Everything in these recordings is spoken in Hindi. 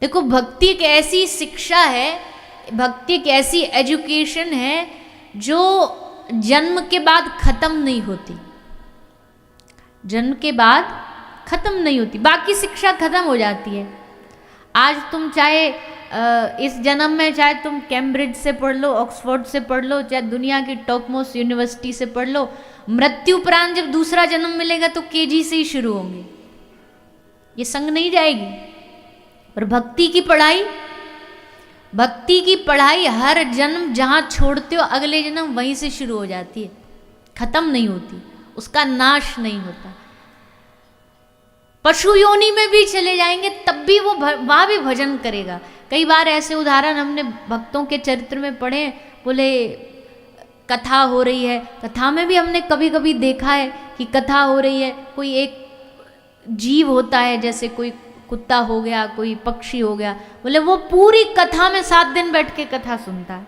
देखो, भक्ति एक ऐसी शिक्षा है, भक्ति एक ऐसी एजुकेशन है जो जन्म के बाद खत्म नहीं होती, जन्म के बाद खत्म नहीं होती, बाकी शिक्षा खत्म हो जाती है। आज तुम चाहे इस जन्म में चाहे तुम कैम्ब्रिज से पढ़ लो, ऑक्सफोर्ड से पढ़ लो, चाहे दुनिया की टॉप मोस्ट यूनिवर्सिटी से पढ़ लो, मृत्यु उपरांत जब दूसरा जन्म मिलेगा तो केजी से ही शुरू होंगे, ये संग नहीं जाएगी। और भक्ति की पढ़ाई, भक्ति की पढ़ाई हर जन्म जहाँ छोड़ते हो अगले जन्म वहीं से शुरू हो जाती है, खत्म नहीं होती, उसका नाश नहीं होता। पशु योनि में भी चले जाएंगे तब भी वो वहाँ भी भजन करेगा। कई बार ऐसे उदाहरण हमने भक्तों के चरित्र में पढ़े, बोले कथा हो रही है, कथा में भी हमने कभी कभी देखा है कि कथा हो रही है, कोई एक जीव होता है, जैसे कोई कुत्ता हो गया, कोई पक्षी हो गया, बोले वो पूरी कथा में 7 दिन बैठ के कथा सुनता है।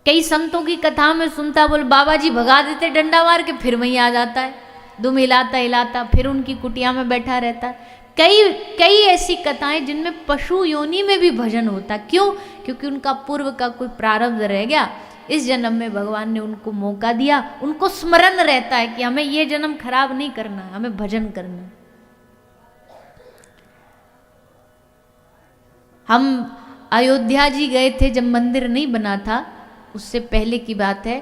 कई संतों की कथा में सुनता, बोले बाबा जी भगा देते डंडा मार के, फिर वहीं आ जाता है, दुम हिलाता हिलाता, फिर उनकी कुटिया में बैठा रहता है। कई ऐसी कथाएं जिनमें पशु योनि में भी भजन होता। क्यों? क्योंकि उनका पूर्व का कोई प्रारब्ध रह गया, इस जन्म में भगवान ने उनको मौका दिया, उनको स्मरण रहता है कि हमें ये जन्म खराब नहीं करना, हमें भजन करना। हम अयोध्या जी गए थे जब मंदिर नहीं बना था, उससे पहले की बात है,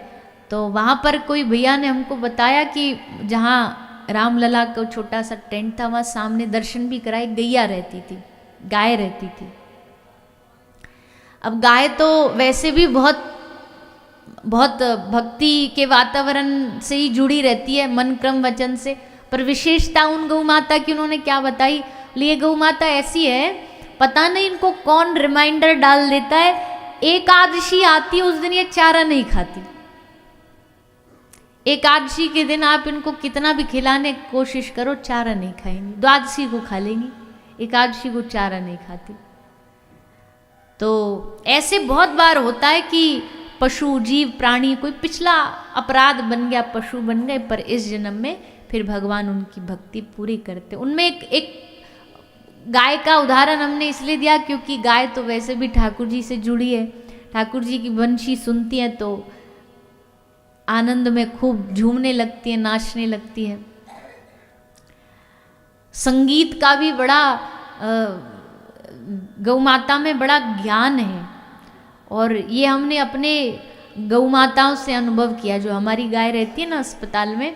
तो वहाँ पर कोई भैया ने हमको बताया कि जहाँ रामलला का छोटा सा टेंट था वहाँ सामने दर्शन भी कराए, गैया रहती थी, गाय रहती थी। अब गाय तो वैसे भी बहुत बहुत भक्ति के वातावरण से ही जुड़ी रहती है, मन क्रम वचन से, पर विशेषता उन गौ माता की उन्होंने क्या बताई, ये गौ माता ऐसी है, पता नहीं इनको कौन रिमाइंडर डाल देता है, एकादशी आती है उस दिन ये चारा नहीं खाती। एकादशी के दिन आप इनको कितना भी खिलाने की कोशिश करो, चारा नहीं खाएंगी, द्वादशी को खा लेंगी, एकादशी को चारा नहीं खाती। तो ऐसे बहुत बार होता है कि पशु जीव प्राणी कोई पिछला अपराध बन गया, पशु बन गए, पर इस जन्म में फिर भगवान उनकी भक्ति पूरी करते। उनमें एक गाय का उदाहरण हमने इसलिए दिया क्योंकि गाय तो वैसे भी ठाकुर जी से जुड़ी है, ठाकुर जी की वंशी सुनती है तो आनंद में खूब झूमने लगती है, नाचने लगती है। संगीत का भी बड़ा गौ माता में बड़ा ज्ञान है, और ये हमने अपने गौ माताओं से अनुभव किया। जो हमारी गाय रहती है ना अस्पताल में,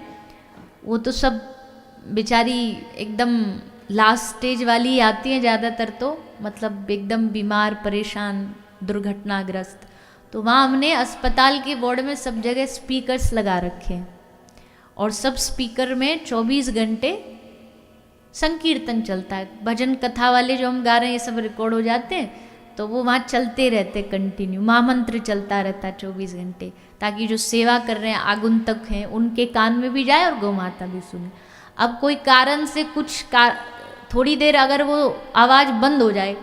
वो तो सब बेचारी एकदम लास्ट स्टेज वाली आती हैं ज़्यादातर, तो मतलब एकदम बीमार परेशान दुर्घटनाग्रस्त। तो वहाँ हमने अस्पताल के वार्ड में सब जगह स्पीकर्स लगा रखे हैं, और सब स्पीकर में 24 घंटे संकीर्तन चलता है। भजन कथा वाले जो हम गा रहे हैं ये सब रिकॉर्ड हो जाते हैं, तो वो वहाँ चलते रहते कंटिन्यू, महामंत्र चलता रहता है 24 घंटे, ताकि जो सेवा कर रहे हैं आगुंतक हैं उनके कान में भी जाए और गौ माता भी सुने। अब कोई कारण से थोड़ी देर अगर वो आवाज़ बंद हो जाए,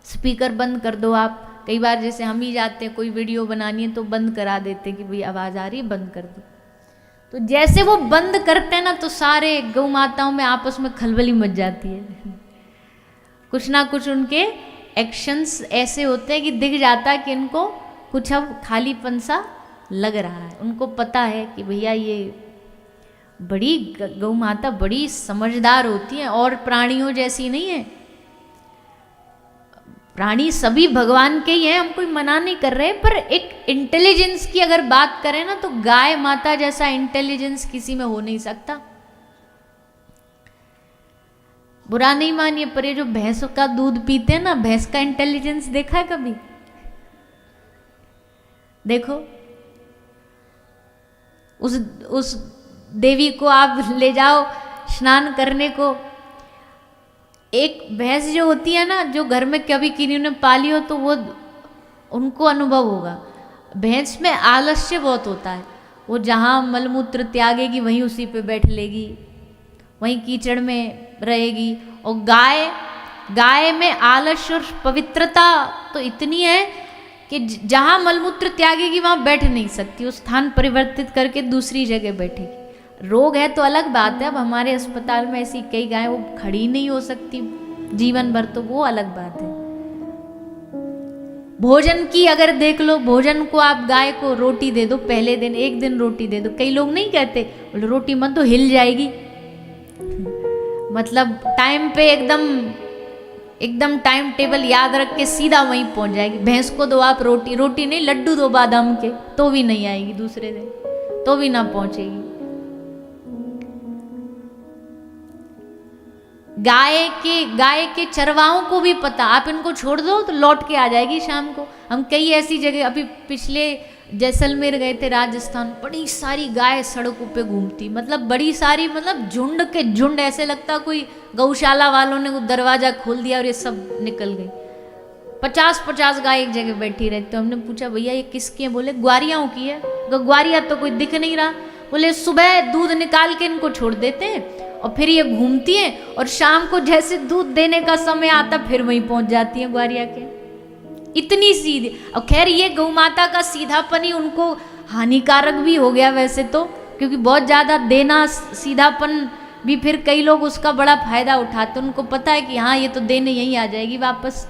स्पीकर बंद कर दो आप, कई बार जैसे हम ही जाते हैं कोई वीडियो बनानी है तो बंद करा देते कि भाई आवाज़ आ रही है बंद कर दो। तो जैसे वो बंद करते हैं ना तो सारे गौ माताओं में आपस में खलबली मच जाती है। कुछ ना कुछ उनके एक्शंस ऐसे होते हैं कि दिख जाता है कि इनको कुछ अब खालीपन सा लग रहा है। उनको पता है कि भैया ये बड़ी गौ माता बड़ी समझदार होती है, और प्राणियों जैसी नहीं है। प्राणी सभी भगवान के ही हैं, हम कोई मना नहीं कर रहे, पर एक इंटेलिजेंस की अगर बात करें ना तो गाय माता जैसा इंटेलिजेंस किसी में हो नहीं सकता। बुरा नहीं मानिए, पर ये जो भैंसों का दूध पीते हैं ना, भैंस का इंटेलिजेंस देखा है कभी? देखो, उस देवी को आप ले जाओ स्नान करने को, एक भैंस जो होती है ना, जो घर में कभी किन्हीं ने पाली हो तो वो उनको अनुभव होगा, भैंस में आलस्य बहुत होता है। वो जहाँ मलमूत्र त्यागेगी वहीं उसी पे बैठ लेगी, वहीं कीचड़ में रहेगी। और गाय में आलस्य और पवित्रता तो इतनी है कि जहाँ मलमूत्र त्यागेगी वहाँ बैठ नहीं सकती, उस स्थान परिवर्तित करके दूसरी जगह बैठेगी। रोग है तो अलग बात है, अब हमारे अस्पताल में ऐसी कई गायें वो खड़ी नहीं हो सकती, जीवन भर, तो वो अलग बात है। भोजन की अगर देख लो, भोजन को आप गाय को रोटी दे दो, पहले दिन एक दिन रोटी दे दो, कई लोग नहीं कहते बोले रोटी मत दो हिल जाएगी, मतलब टाइम पे एकदम टाइम टेबल याद रख के सीधा वहीं पहुंच जाएगी। भैंस को दो आप रोटी, रोटी नहीं लड्डू दो बादाम के, तो भी नहीं आएगी, दूसरे दिन तो भी ना पहुंचेगी। गाय के चरवाहों को भी पता, आप इनको छोड़ दो तो लौट के आ जाएगी शाम को। हम कई ऐसी जगह, अभी पिछले जैसलमेर गए थे राजस्थान, बड़ी सारी गाय सड़कों पे घूमती, मतलब बड़ी सारी, मतलब झुंड के झुंड, ऐसे लगता कोई गौशाला वालों ने दरवाजा खोल दिया और ये सब निकल गई। 50-50 गाय एक जगह बैठी रहती। तो हमने पूछा भैया ये किसकी है? बोले ग्वारियाओं की है। ग्वारिया तो कोई दिख नहीं रहा। बोले सुबह दूध निकाल के इनको छोड़ देते हैं और फिर ये घूमती हैं और शाम को जैसे दूध देने का समय आता फिर वहीं पहुंच जाती हैं ग्वारिया के। इतनी सीधी। और खैर ये गौ माता का सीधापन ही उनको हानिकारक भी हो गया वैसे तो, क्योंकि बहुत ज़्यादा देना सीधापन भी फिर कई लोग उसका बड़ा फायदा उठाते। उनको पता है कि हाँ ये तो देने यहीं आ जाएगी वापस,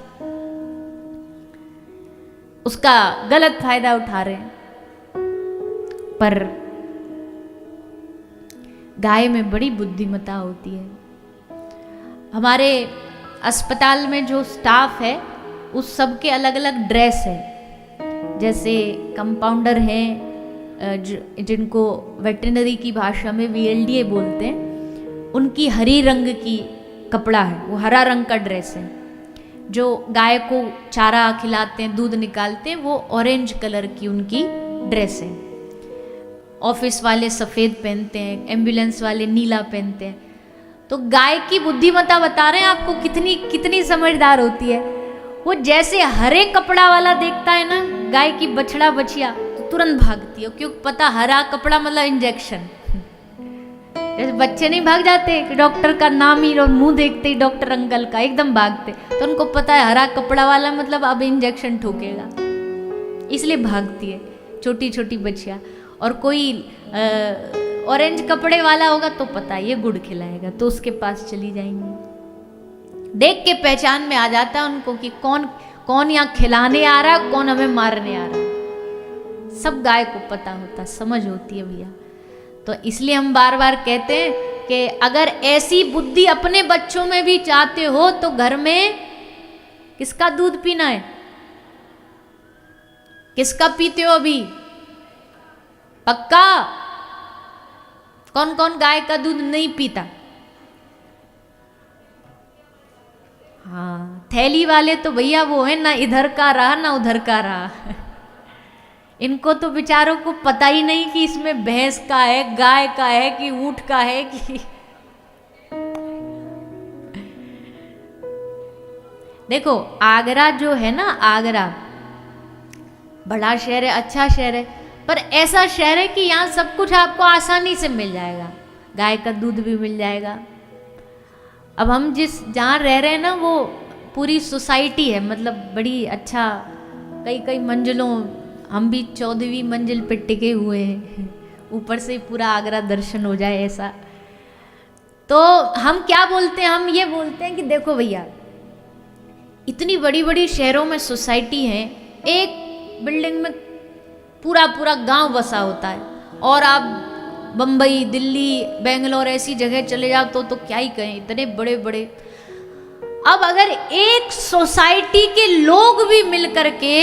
उसका गलत फायदा उठा रहे हैं। पर गाय में बड़ी बुद्धिमता होती है। हमारे अस्पताल में जो स्टाफ है उस सब के अलग अलग ड्रेस है। जैसे कंपाउंडर हैं जिनको वेटरनरी की भाषा में VLDA बोलते हैं, उनकी हरी रंग की कपड़ा है, वो हरा रंग का ड्रेस है। जो गाय को चारा खिलाते हैं, दूध निकालते हैं, वो ऑरेंज कलर की उनकी ड्रेस है। ऑफिस वाले सफ़ेद पहनते हैं, एम्बुलेंस वाले नीला पहनते हैं। तो गाय की बुद्धिमत्ता बता रहे हैं आपको कितनी समझदार होती है। वो जैसे हरे कपड़ा वाला देखता है ना गाय की बछड़ा बछिया, तो तुरंत भागती है, क्योंकि पता हरा कपड़ा मतलब इंजेक्शन। जैसे बच्चे नहीं भाग जाते कि डॉक्टर का नाम ही और मुंह देखते ही डॉक्टर अंकल का एकदम भागते, तो उनको पता है हरा कपड़ा वाला मतलब अब इंजेक्शन ठोकेगा, इसलिए भागती है छोटी छोटी बच्चियाँ। और कोई ऑरेंज कपड़े वाला होगा तो पता है ये गुड़ खिलाएगा, तो उसके पास चली जाएंगी। देख के पहचान में आ जाता है उनको कि कौन यहाँ खिलाने आ रहा है, कौन हमें मारने आ रहा है। सब गाय को पता होता, समझ होती है भैया। तो इसलिए हम बार बार कहते हैं कि अगर ऐसी बुद्धि अपने बच्चों में भी चाहते हो तो घर में किसका दूध पीना है? किसका पीते हो अभी? पक्का? कौन कौन गाय का दूध नहीं पीता? हाँ, थैली वाले तो भैया वो है ना, इधर का रहा ना उधर का रहा। इनको तो बेचारों को पता ही नहीं कि इसमें भैंस का है, गाय का है कि ऊंट का है कि देखो आगरा जो है ना, आगरा बड़ा शहर है, अच्छा शहर है, पर ऐसा शहर है कि यहाँ सब कुछ आपको आसानी से मिल जाएगा। गाय का दूध भी मिल जाएगा। अब हम जहाँ रह रहे हैं ना वो पूरी सोसाइटी है, मतलब बड़ी अच्छा, कई मंजिलों, हम भी 14वीं मंजिल पे टिके हुए हैं, ऊपर से पूरा आगरा दर्शन हो जाए ऐसा। तो हम क्या बोलते हैं? हम ये बोलते हैं कि देखो भैया इतनी बड़ी बड़ी शहरों में सोसाइटी है, एक बिल्डिंग में पूरा गांव बसा होता है, और आप बम्बई, दिल्ली, बेंगलोर ऐसी जगह चले जाओ तो क्या ही कहें, इतने बड़े बड़े। अब अगर एक सोसाइटी के लोग भी मिल करके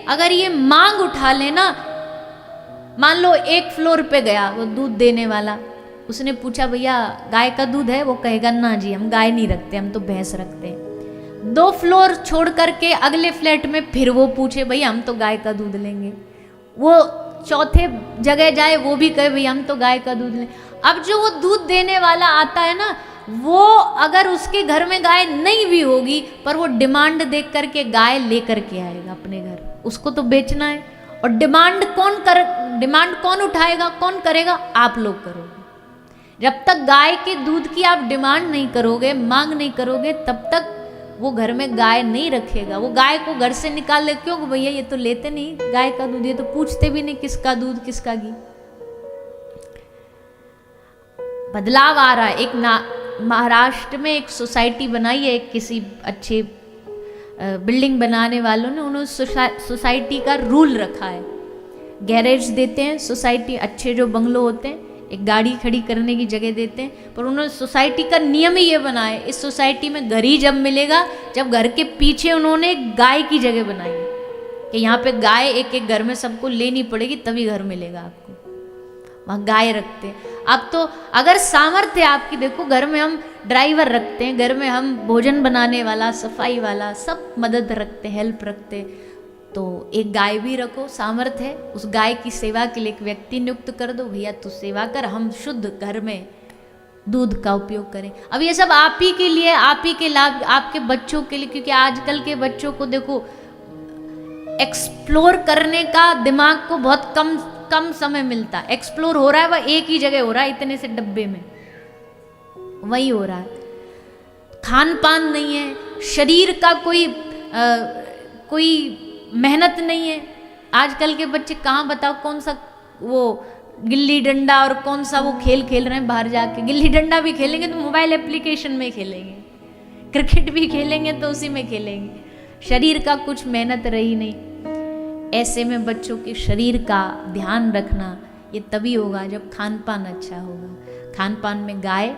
अगर ये मांग उठा लेना, मान लो एक फ्लोर पे गया वो दूध देने वाला, उसने पूछा भैया गाय का दूध है? वो कहेगा ना जी हम गाय नहीं रखते, हम तो भैंस रखते हैं। 2 फ्लोर छोड़ करके अगले फ्लैट में फिर वो पूछे भैया हम तो गाय का दूध लेंगे। वो चौथे जगह जाए वो भी कहे भैया हम तो गाय का दूध लें। अब जो वो दूध देने वाला आता है ना, वो अगर उसके घर में गाय नहीं भी होगी पर वो डिमांड देख करके गाय लेकर के आएगा अपने घर, उसको तो बेचना है। और डिमांड कौन उठाएगा, कौन करेगा? आप लोग करोगे। जब तक गाय के दूध की आप डिमांड नहीं करोगे, मांग नहीं करोगे, तब तक वो घर में गाय नहीं रखेगा। वो गाय को घर से निकाल ले, क्यों भैया ये तो लेते नहीं गाय का दूध, ये तो पूछते भी नहीं किसका दूध किसका घी। बदलाव आ रहा है। महाराष्ट्र में एक सोसाइटी बनाई है, किसी अच्छे बिल्डिंग बनाने वालों ने, उन्होंने सोसाइटी का रूल रखा है। गैरेज देते हैं सोसाइटी, अच्छे जो बंगलो होते हैं, एक गाड़ी खड़ी करने की जगह देते हैं, पर उन्होंने सोसाइटी का नियम ही ये बनाया है, इस सोसाइटी में घर ही जब मिलेगा जब घर के पीछे उन्होंने गाय की जगह बनाई है कि यहाँ पे गाय एक एक घर में सबको लेनी पड़ेगी तभी घर मिलेगा आपको, वहाँ गाय रखते हैं। अब तो अगर सामर्थ्य आपकी, देखो घर में हम ड्राइवर रखते हैं, घर में हम भोजन बनाने वाला, सफाई वाला, सब मदद रखते, हेल्प रखते, तो एक गाय भी रखो, सामर्थ्य है, उस गाय की सेवा के लिए एक व्यक्ति नियुक्त कर दो, भैया तू सेवा कर, हम शुद्ध घर में दूध का उपयोग करें। अब ये सब आप ही के लिए, आप ही के लाभ, आपके बच्चों के लिए, क्योंकि आजकल के बच्चों को देखो एक्सप्लोर करने का दिमाग को बहुत कम समय मिलता है। एक्सप्लोर हो रहा है वह एक ही जगह हो रहा है, इतने से डब्बे में वही हो रहा है, खान पान नहीं है, शरीर का कोई मेहनत नहीं है। आजकल के बच्चे कहाँ, बताओ कौन सा वो गिल्ली डंडा और कौन सा वो खेल खेल रहे हैं बाहर जाके। गिल्ली डंडा भी खेलेंगे तो मोबाइल एप्लीकेशन में खेलेंगे, क्रिकेट भी खेलेंगे तो उसी में खेलेंगे, शरीर का कुछ मेहनत रही नहीं। ऐसे में बच्चों के शरीर का ध्यान रखना ये तभी होगा जब खान पान अच्छा होगा। खान पान में गाय,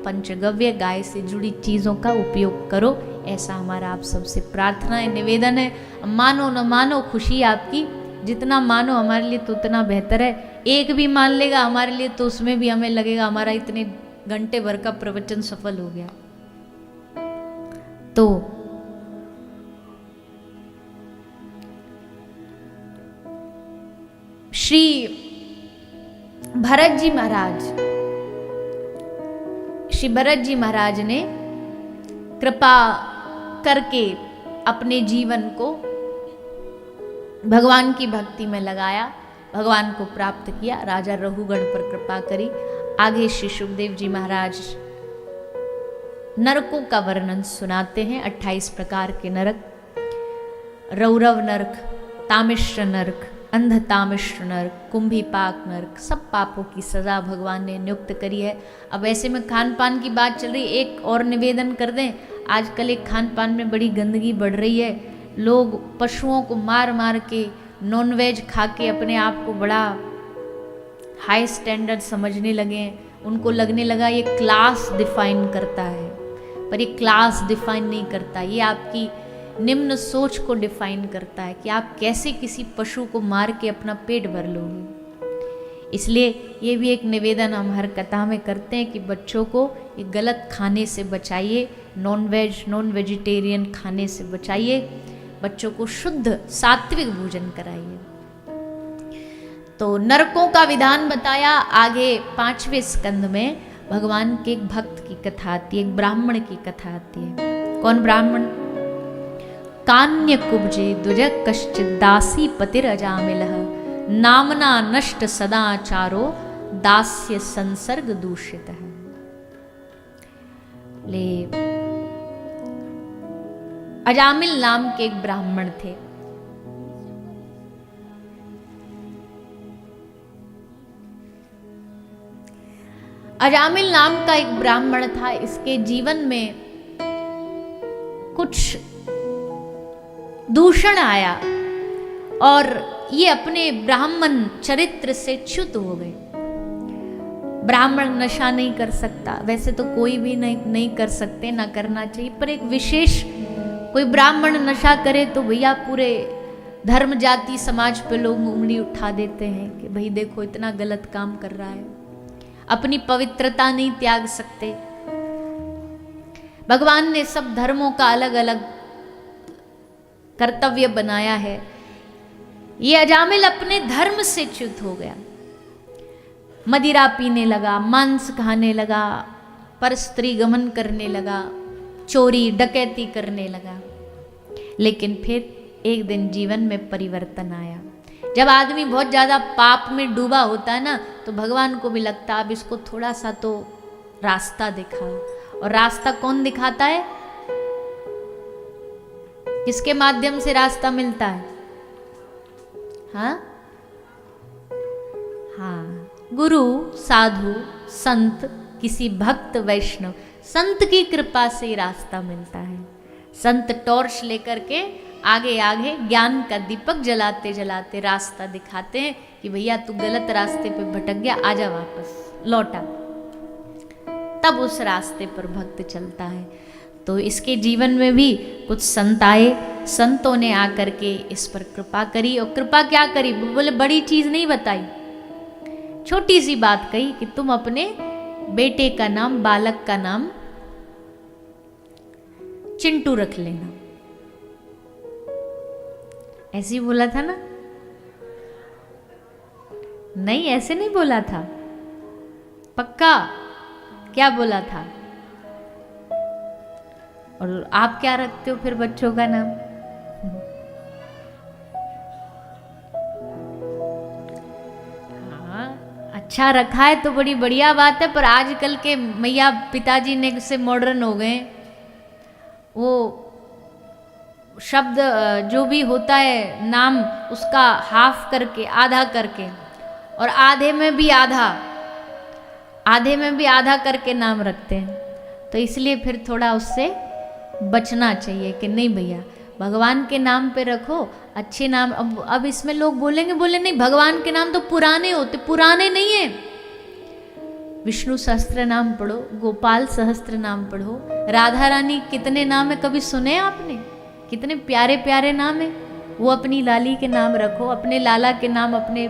पंचगव्य, गाय से जुड़ी चीज़ों का उपयोग करो, ऐसा हमारा आप सबसे प्रार्थना है, निवेदन है। मानो न मानो, खुशी आपकी, जितना मानो हमारे लिए तो उतना बेहतर है। एक भी मान लेगा हमारे लिए तो उसमें भी हमें लगेगा हमारा इतने घंटे भर का प्रवचन सफल हो गया। तो श्री भरत जी महाराज ने कृपा करके अपने जीवन को भगवान की भक्ति में लगाया, भगवान को प्राप्त किया, राजा रघुगण पर कृपा करी। आगे श्री सुखदेव जी महाराज नरकों का वर्णन सुनाते हैं, 28 प्रकार के नरक, रौरव नरक, तामिश्र नरक, अंधतामिश्र नरक, कुंभीपाक नरक, सब पापों की सजा भगवान ने नियुक्त करी है। अब ऐसे में खान पान की बात चल रही, एक और निवेदन कर दें, आजकल एक खान पान में बड़ी गंदगी बढ़ रही है, लोग पशुओं को मार मार के नॉनवेज खा के अपने आप को बड़ा हाई स्टैंडर्ड समझने लगे हैं, उनको लगने लगा ये क्लास डिफाइन करता है, पर ये क्लास डिफाइन नहीं करता, ये आपकी निम्न सोच को डिफाइन करता है कि आप कैसे किसी पशु को मार के अपना पेट भर लोगे। इसलिए ये भी एक निवेदन हम हर कथा में करते हैं कि बच्चों को ये गलत खाने से बचाइए, नॉन वेजिटेरियन खाने से बचाइए, बच्चों को शुद्ध सात्विक भोजन कराइए। तो नरकों का विधान बताया। आगे 5वें स्कंद में भगवान के एक भक्त की कथा आती है, एक ब्राह्मण की कथा आती है। कौन ब्राह्मण? कान्य कुब्जे द्विज कश्चित दासी पतिर अजामिलः नामना नष्ट सदाचारो दास्य संसर्ग दूषितः। ले अजामिल नाम के एक ब्राह्मण थे। अजामिल नाम का एक ब्राह्मण था। इसके जीवन में कुछ दूषण आया और ये अपने ब्राह्मण चरित्र से च्युत हो गए। ब्राह्मण नशा नहीं कर सकता, वैसे तो कोई भी नहीं कर सकते, ना करना चाहिए, पर एक विशेष कोई ब्राह्मण नशा करे तो भैया पूरे धर्म जाति समाज पे लोग उंगली उठा देते हैं कि भाई देखो इतना गलत काम कर रहा है, अपनी पवित्रता नहीं त्याग सकते। भगवान ने सब धर्मों का अलग अलग कर्तव्य बनाया है। ये अजामिल अपने धर्म से च्युत हो गया, मदिरा पीने लगा, मांस खाने लगा, पर स्त्री गमन करने लगा, चोरी डकैती करने लगा। लेकिन फिर एक दिन जीवन में परिवर्तन आया। जब आदमी बहुत ज्यादा पाप में डूबा होता है ना, तो भगवान को भी लगता अब इसको थोड़ा सा तो रास्ता दिखा। और रास्ता कौन दिखाता है? किसके माध्यम से रास्ता मिलता है? हाँ, गुरु, साधु, संत, किसी भक्त वैष्णव, संत की कृपा से ही रास्ता मिलता है। संत टॉर्च लेकर के आगे आगे ज्ञान का दीपक जलाते जलाते रास्ता दिखाते हैं कि भैया तू गलत रास्ते पे भटक गया, आजा वापस लौटा। तब उस रास्ते पर भक्त चलता है। तो इसके जीवन में भी कुछ संत आए, संतों ने आकर के इस पर कृपा करी। और कृपा क्या करी, बोले बड़ी चीज नहीं बताई, छोटी सी बात कही कि तुम अपने बेटे का नाम, बालक का नाम चिंटू रख लेना। ऐसे ही बोला था ना? नहीं, ऐसे नहीं बोला था। पक्का? क्या बोला था? और आप क्या रखते हो फिर बच्चों का नाम? हाँ, अच्छा रखा है तो बड़ी बढ़िया बात है, पर आजकल के मैया पिताजी ने से मॉडर्न हो गए। वो शब्द जो भी होता है नाम, उसका हाफ करके, आधा करके, और आधे में भी आधा, आधे में भी आधा करके नाम रखते हैं। तो इसलिए फिर थोड़ा उससे बचना चाहिए कि नहीं भैया, भगवान के नाम पे रखो अच्छे नाम। अब इसमें लोग बोलेंगे, बोले नहीं भगवान के नाम तो पुराने होते, पुराने नहीं है। विष्णु सहस्त्र नाम पढ़ो, गोपाल सहस्त्र नाम पढ़ो, राधा रानी कितने नाम है कभी सुने आपने? कितने प्यारे प्यारे नाम है। वो अपनी लाली के नाम रखो, अपने लाला के नाम, अपने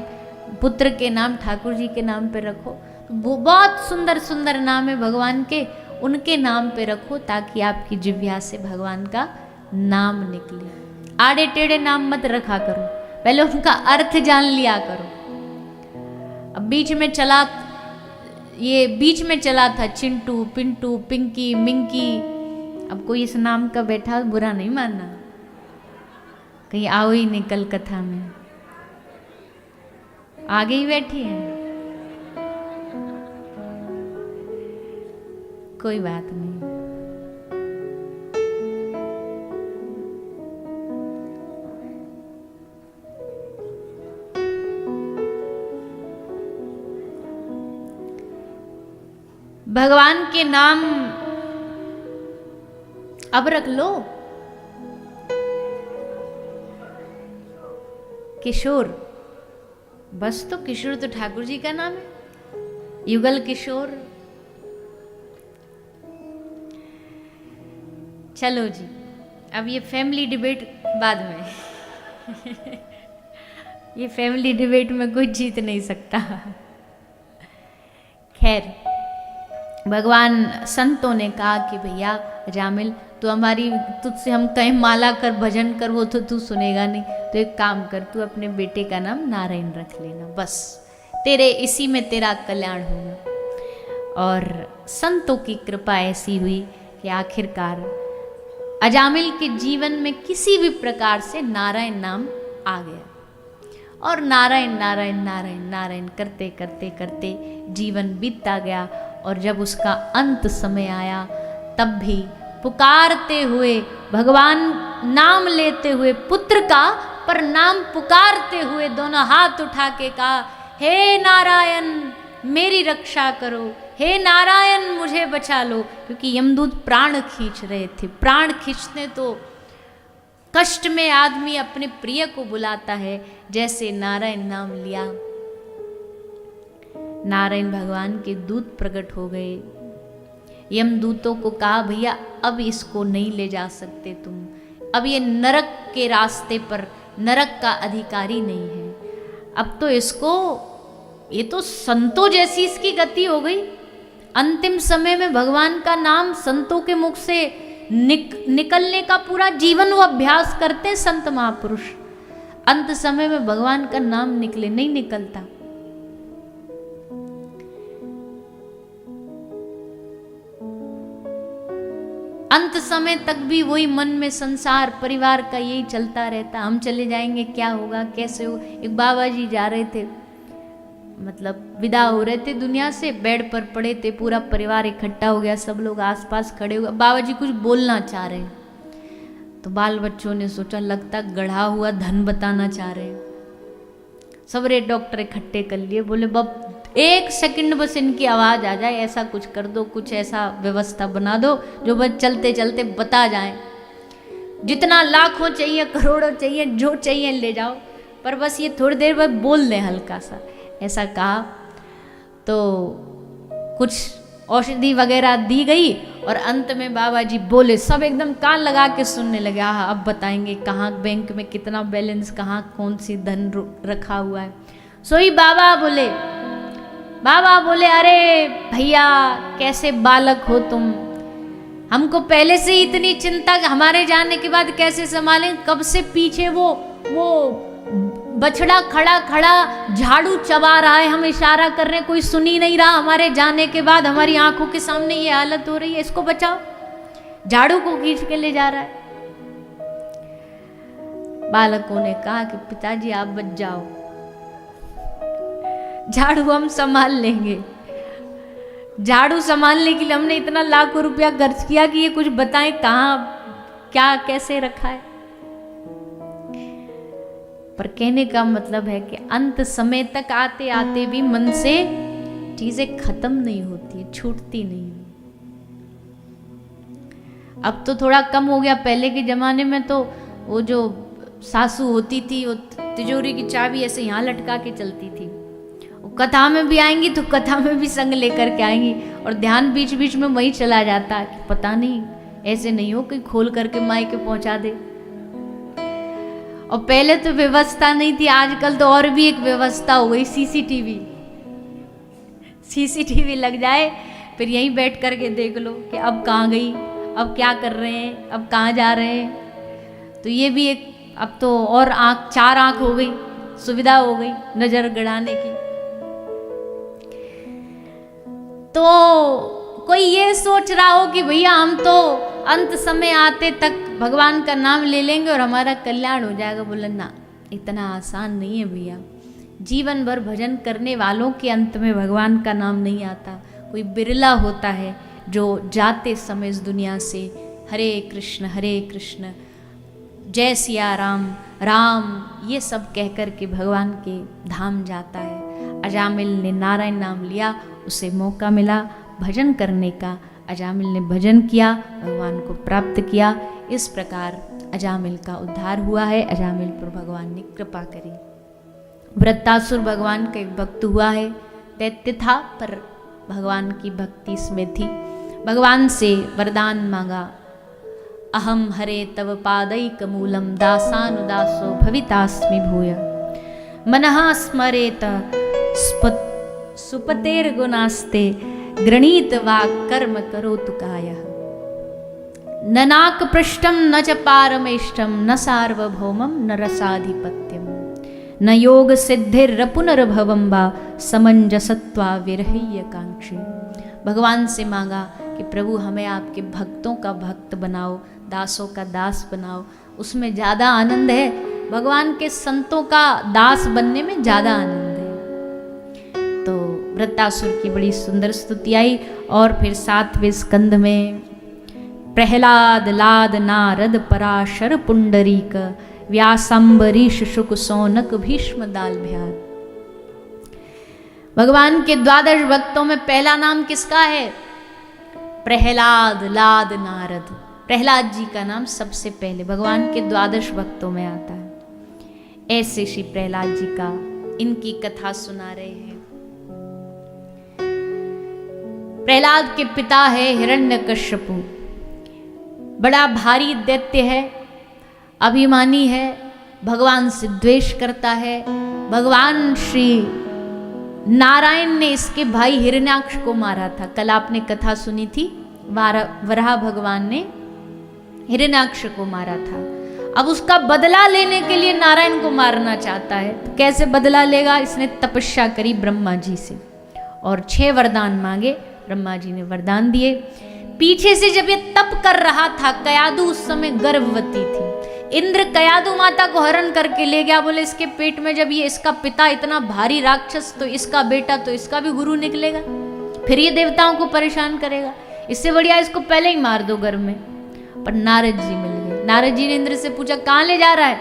पुत्र के नाम ठाकुर जी के नाम पे रखो। वो बहुत सुंदर सुंदर नाम है भगवान के, उनके नाम पे रखो ताकि आपकी जिह्वा से भगवान का नाम निकले। आड़े टेढ़े नाम मत रखा करो, पहले उनका अर्थ जान लिया करो। अब बीच में चला था चिंटू, पिंटू, पिंकी, मिंकी। अब कोई इस नाम का बैठा बुरा नहीं मानना, कहीं आओ ही निकल कथा में, आगे ही बैठी है, कोई बात नहीं। भगवान के नाम अब रख लो। किशोर, बस तो किशोर तो ठाकुर जी का नाम है, युगल किशोर। चलो जी, अब ये फैमिली डिबेट बाद में ये फैमिली डिबेट में कोई जीत नहीं सकता। खैर, भगवान संतों ने कहा कि भैया जामिल, तो हमारी तुझसे हम कहीं माला कर, भजन कर, वो तो तू सुनेगा नहीं, तो एक काम कर, तू अपने बेटे का नाम नारायण रख लेना, बस तेरे इसी में तेरा कल्याण होगा। और संतों की कृपा ऐसी हुई कि आखिरकार अजामिल के जीवन में किसी भी प्रकार से नारायण नाम आ गया। और नारायण नारायण नारायण नारायण करते करते करते जीवन बीतता गया। और जब उसका अंत समय आया, तब भी पुकारते हुए, भगवान नाम लेते हुए पुत्र का, पर नाम पुकारते हुए दोनों हाथ उठा के कहा, हे नारायण मेरी रक्षा करो, हे नारायण मुझे बचा लो। क्योंकि यमदूत प्राण खींच रहे थे। प्राण खींचने तो कष्ट में आदमी अपने प्रिय को बुलाता है, जैसे नारायण नाम लिया, नारायण भगवान के दूत प्रकट हो गए। यमदूतों को कहा, भैया अब इसको नहीं ले जा सकते तुम, अब ये नरक के रास्ते पर, नरक का अधिकारी नहीं है, अब तो इसको, ये तो संतों जैसी इसकी गति हो गई। अंतिम समय में भगवान का नाम संतों के मुख से निकलने का पूरा जीवन वो अभ्यास करते हैं संत महापुरुष। अंत समय में भगवान का नाम निकले, नहीं निकलता। अंत समय तक भी वही मन में संसार परिवार का यही चलता रहता, हम चले जाएंगे क्या होगा, कैसे हो। एक बाबा जी जा रहे थे, मतलब विदा हो रहे थे दुनिया से, बेड पर पड़े थे, पूरा परिवार इकट्ठा हो गया, सब लोग आसपास खड़े हुए, बाबा जी कुछ बोलना चाह रहे हैं। तो बाल बच्चों ने सोचा लगता गढ़ा हुआ धन बताना चाह रहे हैं। सबरे डॉक्टर इकट्ठे कर लिए, बोले बाप 1 सेकंड बस इनकी आवाज़ आ जाए, ऐसा कुछ कर दो, कुछ ऐसा व्यवस्था बना दो जो बस चलते चलते बता जाएं। जितना लाखों चाहिए, करोड़ों चाहिए, जो चाहिए ले जाओ, पर बस ये थोड़ी देर बाद बोल दें हल्का सा। ऐसा कहा तो कुछ औषधि वगैरह दी गई और अंत में बाबा जी बोले, सब एकदम कान लगा के सुनने लगे। हाँ, अब बताएंगे कहाँ बैंक में कितना बैलेंस, कहाँ कौन सी धन रखा हुआ है। सोई बाबा बोले अरे भैया कैसे बालक हो तुम, हमको पहले से ही इतनी चिंता, हमारे जाने के बाद कैसे संभालें, कब से पीछे वो बछड़ा खड़ा झाड़ू चबा रहा है, हम इशारा कर रहे हैं, कोई सुन ही नहीं रहा, हमारे जाने के बाद हमारी आंखों के सामने ये हालत हो रही है, इसको बचाओ। झाड़ू को खींच के ले जा रहा है। बालकों ने कहा कि पिताजी आप बच जाओ, झाड़ू हम संभाल लेंगे। झाड़ू संभालने के लिए हमने इतना लाखों रुपया खर्च किया कि ये कुछ बताएं कहाँ क्या कैसे रखा है। पर कहने का मतलब है कि अंत समय तक आते आते भी मन से चीजें खत्म नहीं होती है, छूटती नहीं है। अब तो थोड़ा कम हो गया, पहले के जमाने में तो वो जो सासू होती थी वो तिजोरी की चाबी ऐसे यहाँ लटका के चलती थी। वो कथा में भी आएंगी तो कथा में भी संग लेकर के आएंगी और ध्यान बीच बीच में वहीं चला जाता है कि पता नहीं ऐसे नहीं हो कि खोल करके मायके पहुंचा दे। और पहले तो व्यवस्था नहीं थी, आजकल तो और भी एक व्यवस्था हो गई, सीसीटीवी लग जाए, फिर यहीं बैठ करके देख लो कि अब कहाँ गई, अब क्या कर रहे हैं, अब कहाँ जा रहे हैं। तो ये भी एक, अब तो और 4 आंख हो गई, सुविधा हो गई नजर गड़ाने की। तो कोई ये सोच रहा हो कि भैया हम तो अंत समय आते तक भगवान का नाम ले लेंगे और हमारा कल्याण हो जाएगा, बोले ना, इतना आसान नहीं है भैया। जीवन भर भजन करने वालों के अंत में भगवान का नाम नहीं आता। कोई बिरला होता है जो जाते समय इस दुनिया से हरे कृष्ण जय सिया राम राम ये सब कहकर के भगवान के धाम जाता है। अजामिल ने नारायण नाम लिया, उसे मौका मिला भजन करने का, अजामिल ने भजन किया, भगवान को प्राप्त किया। इस प्रकार अजामिल का उद्धार हुआ है, अजामिल पर भगवान ने कृपा करी। वृत्तासुर भगवान का एक भक्त हुआ है, दैत्य था पर भगवान की भक्ति इसमें थी। भगवान से वरदान मांगा, अहम हरे तव पादैकमूलं दासानुदासो भवितास्मि भूय मनः स्मरेत सुपतेर्गुणास्ते गृणीत वाक् कर्म करोतु कायः न नाकपृष्ठं न च पारमेष्टं न सार्वभौमं न रसाधिपत्यं न योग सिद्धिर्पुनर्भवं वा समंजसत्वा विरह्य कांक्षी। भगवान से मांगा कि प्रभु हमें आपके भक्तों का भक्त बनाओ, दासों का दास बनाओ। उसमें ज़्यादा आनंद है, भगवान के संतों का दास बनने में ज़्यादा आनंद है। तो वृत्तासुर की बड़ी सुंदर स्तुति आई। और फिर 7वें स्कंध में प्रहलाद लाद नारद पराशर पुंडरीक व्यासंबरीश शुक सौनक भीष्म दालभ्यार। भगवान के 12 भक्तों में पहला नाम किसका है? प्रहलाद लाद नारद। प्रहलाद जी का नाम सबसे पहले भगवान के 12 भक्तों में आता है। ऐसे श्री प्रहलाद जी का इनकी कथा सुना रहे हैं। प्रहलाद के पिता है हिरण्यकश्यपु, बड़ा भारी दैत्य है, अभिमानी है, भगवान से द्वेष करता है। भगवान श्री नारायण ने इसके भाई हिरण्याक्ष को मारा था। कल आपने कथा सुनी थी, वराह भगवान ने हिरण्याक्ष को मारा था। अब उसका बदला लेने के लिए नारायण को मारना चाहता है। तो कैसे बदला लेगा? इसने तपस्या करी ब्रह्मा जी से और 6 वरदान मांगे। ब्रह्मा जी ने वरदान दिए। पीछे से जब ये तप कर रहा था, कयादु उस समय गर्भवती थी। इंद्र कयादु माता को हरण करके ले गया। बोले इसके पेट में जब ये इसका पिता इतना भारी राक्षस, तो इसका बेटा तो इसका भी गुरु निकलेगा, फिर ये देवताओं को परेशान करेगा। इससे बढ़िया इसको पहले ही मार दो गर्भ में। पर नारद जी मिल गए। नारद जी ने इंद्र से पूछा कहाँ ले जा रहा है?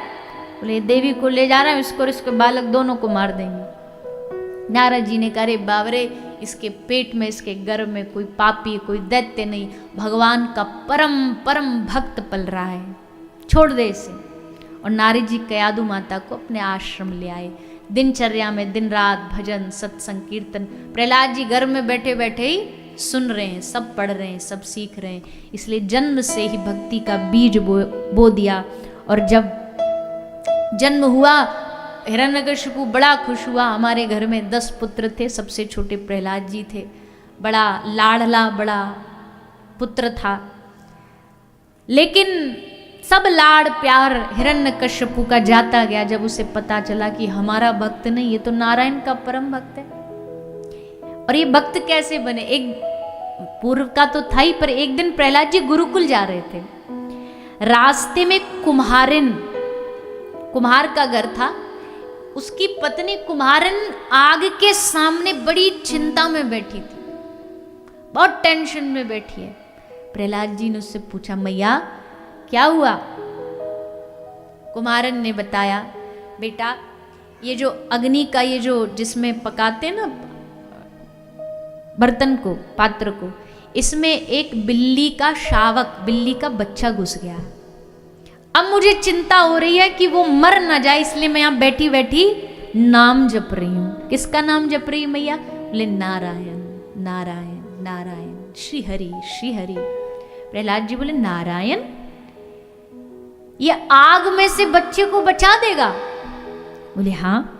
बोले देवी को ले जा रहा है, इसको और इसके बालक दोनों को मार देंगे। नारद जी ने कहा, अरे बाबरे, इसके पेट में, इसके गर्भ में कोई पापी, कोई दैत्य नहीं, भगवान का परम परम भक्त पल रहा है, छोड़ दे इसे। और नारद जी कयादु माता को अपने आश्रम ले आए। दिनचर्या में दिन रात भजन सत्संग कीर्तन, प्रहलाद जी घर में बैठे बैठे ही सुन रहे हैं, सब पढ़ रहे हैं, सब सीख रहे हैं। इसलिए जन्म से ही भक्ति का बीज बो दिया। और जब जन्म हुआ, हिरण्यकशिपु बड़ा खुश हुआ। हमारे घर में 10 पुत्र थे, सबसे छोटे प्रहलाद जी थे। बड़ा लाडला, बड़ा पुत्र था। लेकिन सब लाड़ प्यार हिरण्यकशिपु का जाता गया जब उसे पता चला कि हमारा भक्त नहीं, ये तो नारायण का परम भक्त है। और ये भक्त कैसे बने? एक पूर्व का तो था ही, पर एक दिन प्रहलाद जी गुरुकुल जा रहे थे। रास्ते में कुम्हार का घर था। उसकी पत्नी कुम्हारन आग के सामने बड़ी चिंता में बैठी थी, बहुत टेंशन में बैठी है। प्रहलाद जी ने उससे पूछा, मैया क्या हुआ? कुम्हारन ने बताया, बेटा ये जो अग्नि का, ये जो जिसमें पकाते ना बर्तन को, पात्र को, इसमें एक बिल्ली का शावक, बिल्ली का बच्चा घुस गया। अब मुझे चिंता हो रही है कि वो मर ना जाए, इसलिए मैं यहां बैठी बैठी नाम जप रही हूं। किसका नाम जप रही मैया? बोले नारायण नारायण नारायण, श्री हरि श्री हरि। प्रहलाद जी बोले, नारायण ये आग में से बच्चे को बचा देगा? बोले हाँ,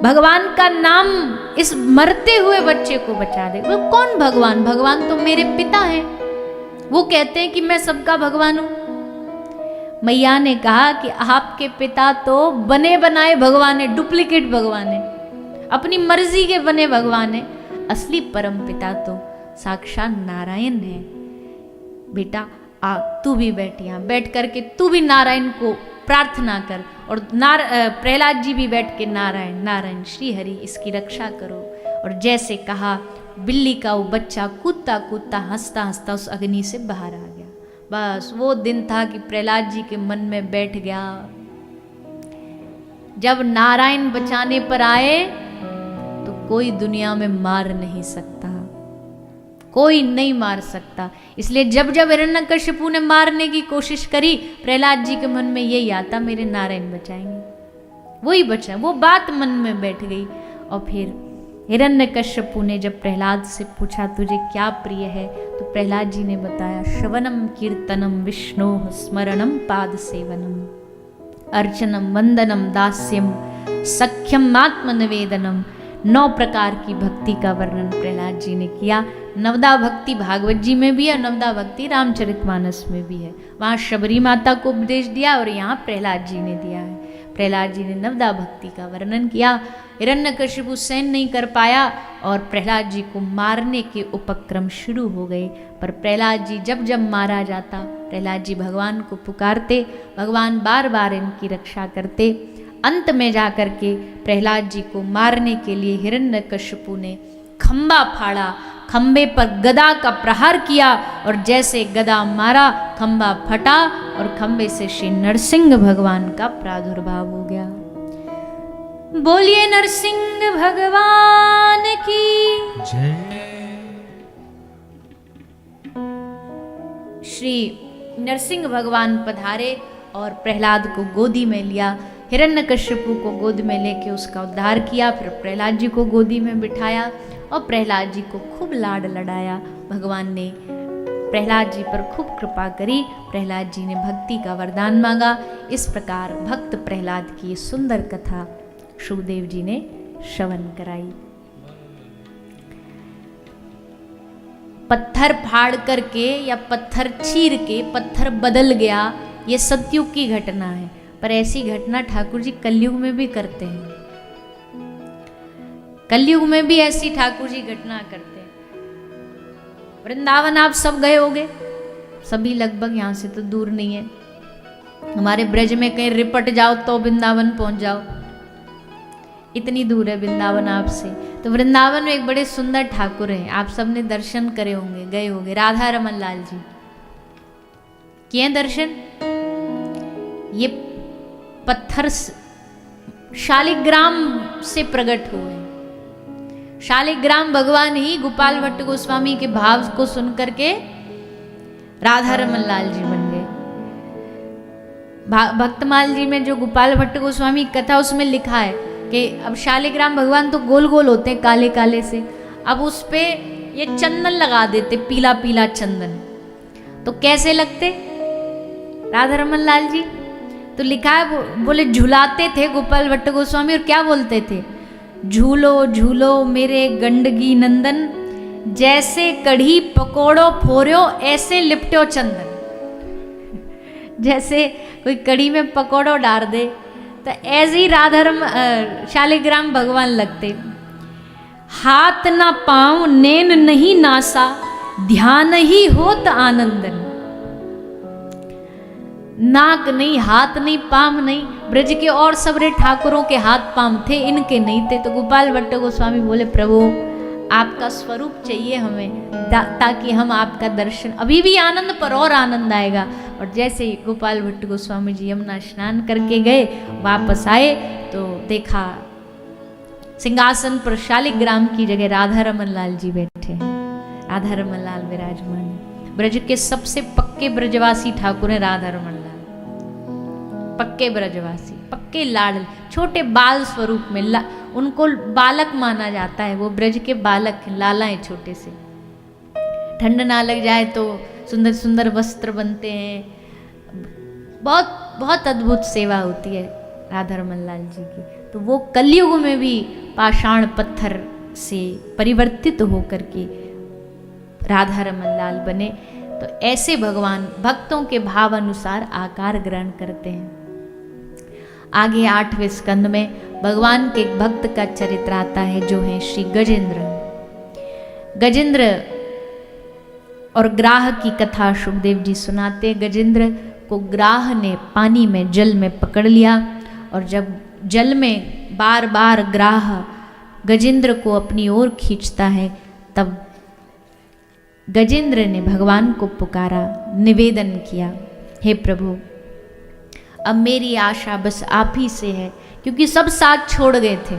भगवान का नाम इस मरते हुए बच्चे को बचा देगा। वो कौन भगवान? भगवान तो मेरे पिता हैं, वो कहते हैं कि मैं सबका भगवान हूं। मैया ने कहा कि आपके पिता तो बने बनाए भगवान है, डुप्लीकेट भगवान है, अपनी मर्जी के बने भगवान है। असली परम पिता तो साक्षात नारायण है। बेटा आ, तू भी बैठ, यहाँ बैठ करके तू भी नारायण को प्रार्थना कर। और प्रहलाद जी भी बैठ के नारायण नारायण श्री हरि, इसकी रक्षा करो। और जैसे कहा, बिल्ली का वो बच्चा कूदता कूदता हंसता हंसता उस अग्नि से बाहर आ गया। बस वो दिन था कि प्रहलाद जी के मन में बैठ गया, जब नारायण बचाने पर आए तो कोई दुनिया में मार नहीं सकता, कोई नहीं मार सकता। इसलिए जब जब हिरण्यकशिपु ने मारने की कोशिश करी, प्रहलाद जी के मन में यही आता, मेरे नारायण बचाएंगे, वही बचा। वो बात मन में बैठ गई। और फिर हिरण्यकशिपु ने जब प्रहलाद से पूछा, तुझे क्या प्रिय है? तो प्रहलाद जी ने बताया, श्रवणम कीर्तनम विष्णोः स्मरणम पाद सेवनम अर्चनम वंदनम दास्यम सख्यम आत्मनिवेदनम। 9 प्रकार की भक्ति का वर्णन प्रहलाद जी ने किया। नवदा भक्ति भागवत जी में भी है, नवदा भक्ति रामचरितमानस में भी है। वहाँ शबरी माता को उपदेश दिया और यहाँ प्रहलाद जी ने दिया है। प्रहलाद जी ने नवदा भक्ति का वर्णन किया। हिरण्यकशिपु सहन नहीं कर पाया और प्रहलाद जी को मारने के उपक्रम शुरू हो गए। पर प्रहलाद जी जब जब मारा जाता, प्रहलाद जी भगवान को पुकारते, भगवान बार बार इनकी रक्षा करते। अंत में जाकर के प्रहलाद जी को मारने के लिए हिरण्यकशिपु ने खंबा फाड़ा, खंबे पर गदा का प्रहार किया और जैसे गदा मारा, खंबा फटा और खंबे से श्री नरसिंह भगवान का प्रादुर्भाव हो गया। बोलिए नरसिंह भगवान की जय। श्री नरसिंह भगवान पधारे और प्रहलाद को गोदी में लिया। हिरण्यकशिपु को गोद में लेके उसका उद्धार किया। फिर प्रहलाद जी को गोदी में बिठाया और प्रहलाद जी को खूब लाड लड़ाया। भगवान ने प्रहलाद जी पर खूब कृपा करी। प्रहलाद जी ने भक्ति का वरदान मांगा। इस प्रकार भक्त प्रहलाद की सुंदर कथा शुभदेव जी ने श्रवण कराई। पत्थर फाड़ करके या पत्थर चीर के पत्थर बदल गया, ये सतयुग की घटना है। पर ऐसी घटना ठाकुर जी कलयुग में भी करते हैं। कलयुग में भी ऐसी ठाकुर जी घटना करते हैं। वृंदावन आप सब गए होंगे, सभी लगभग यहाँ से तो दूर नहीं है। हमारे ब्रज में कहीं रिपट जाओ तो वृंदावन पहुंच जाओ, इतनी दूर है वृंदावन आपसे। तो वृंदावन में एक बड़े सुंदर ठाकुर हैं, आप सबने दर्शन करे होंगे, गए होंगे। राधा रमन लाल जी किए दर्शन। ये पत्थर शालिग्राम से प्रकट हुए। शालिग्राम भगवान ही गोपाल भट्ट गोस्वामी के भाव को सुनकर के राधा रमन लाल जी बन गए। भक्तमाल जी में जो गोपाल भट्ट गोस्वामी कथा उसमें लिखा है कि अब शालिग्राम भगवान तो गोल गोल होते हैं काले काले से, अब उस पे ये चंदन लगा देते, पीला पीला चंदन। तो कैसे लगते राधा रमन लाल जी? तो लिखा है बोले झुलाते थे गोपाल भट्ट गोस्वामी, और क्या बोलते थे? झूलो झूलो मेरे गंडगी नंदन, जैसे कढ़ी पकोड़ो फोर्यो ऐसे लिपटो चंदन। जैसे कोई कढ़ी में पकोड़ो डाल दे तो ऐसे ही शालिग्राम भगवान लगते। हाथ ना पाँव नैन नहीं नासा, ध्यान ही होत आनंदन। नाक नहीं, हाथ नहीं, पाँव नहीं, ब्रज के और सबरे ठाकुरों के हाथ पाँव थे, इनके नहीं थे। तो गोपाल भट्ट गोस्वामी बोले प्रभु आपका स्वरूप चाहिए हमें, ताकि हम आपका दर्शन, अभी भी आनंद पर और आनंद आएगा। और जैसे ही गोपाल भट्ट गोस्वामी जी यमुना स्नान करके गए, वापस आए तो देखा सिंहासन पर शालिग्राम की जगह राधा रमन लाल जी बैठे हैं। राधा रमन लाल विराजमान है। ब्रज के सबसे पक्के ब्रजवासी ठाकुर हैं राधा रमन लाल, पक्के ब्रजवासी, पक्के लाडल, छोटे बाल स्वरूप में उनको बालक माना जाता है। वो ब्रज के बालक हैं, लाला हैं छोटे से। ठंड ना लग जाए तो सुंदर सुंदर वस्त्र बनते हैं। बहुत बहुत अद्भुत सेवा होती है राधा रमन लाल जी की। तो वो कलयुग में भी पाषाण पत्थर से परिवर्तित होकर के राधा रमन लाल बने। तो ऐसे भगवान भक्तों के भाव अनुसार आकार ग्रहण करते हैं। आगे 8वें स्कंद में भगवान के एक भक्त का चरित्र आता है, जो है श्री गजेंद्र। गजेंद्र और ग्राह की कथा सुखदेव जी सुनाते। गजेंद्र को ग्राह ने पानी में, जल में पकड़ लिया, और जब जल में बार बार ग्राह गजेंद्र को अपनी ओर खींचता है, तब गजेंद्र ने भगवान को पुकारा, निवेदन किया, हे प्रभु अब मेरी आशा बस आप ही से है, क्योंकि सब साथ छोड़ गए थे।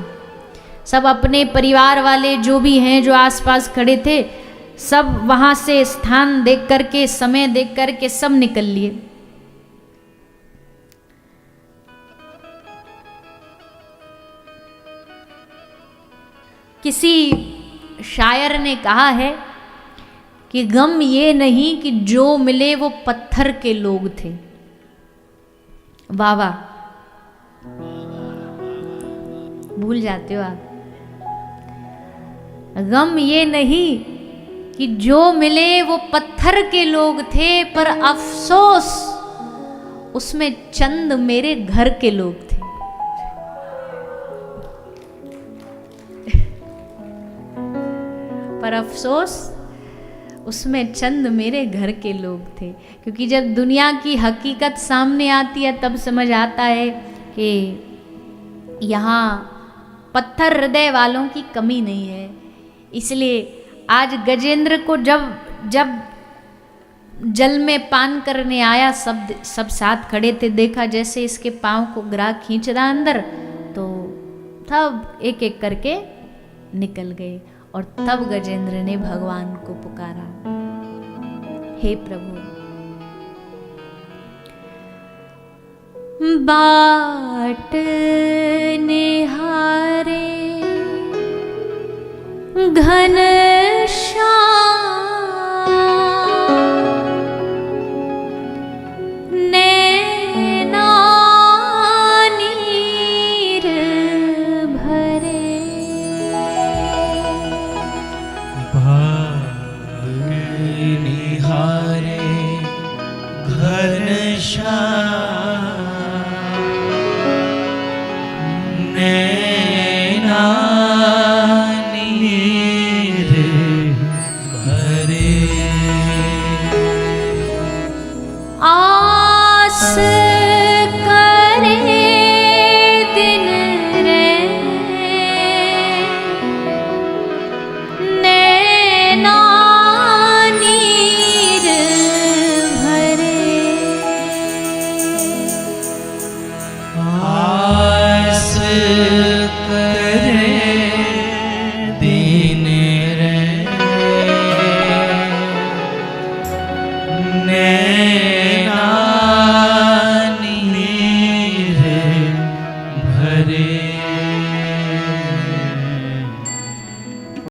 सब अपने परिवार वाले जो भी हैं, जो आसपास खड़े थे, सब वहां से स्थान देख करके, समय देख करके सब निकल लिए। किसी शायर ने कहा है कि गम ये नहीं कि जो मिले वो पत्थर के लोग थे। वाह वाह, भूल जाते हो आप। गम ये नहीं कि जो मिले वो पत्थर के लोग थे, पर अफसोस उसमें चंद मेरे घर के लोग थे। पर अफसोस उसमें चंद मेरे घर के लोग थे। क्योंकि जब दुनिया की हकीकत सामने आती है, तब समझ आता है कि यहाँ पत्थर हृदय वालों की कमी नहीं है। इसलिए आज गजेंद्र को जब जल में पान करने आया, सब साथ खड़े थे, देखा जैसे इसके पाँव को ग्राह खींच रहा अंदर, तो तब एक एक करके निकल गए। और तब गजेंद्र ने भगवान को पुकारा, हे प्रभु बाट निहारे घनश्याम नैना नीर भरे। बाट निहारे घनश्याम नैना नीर भरे। आस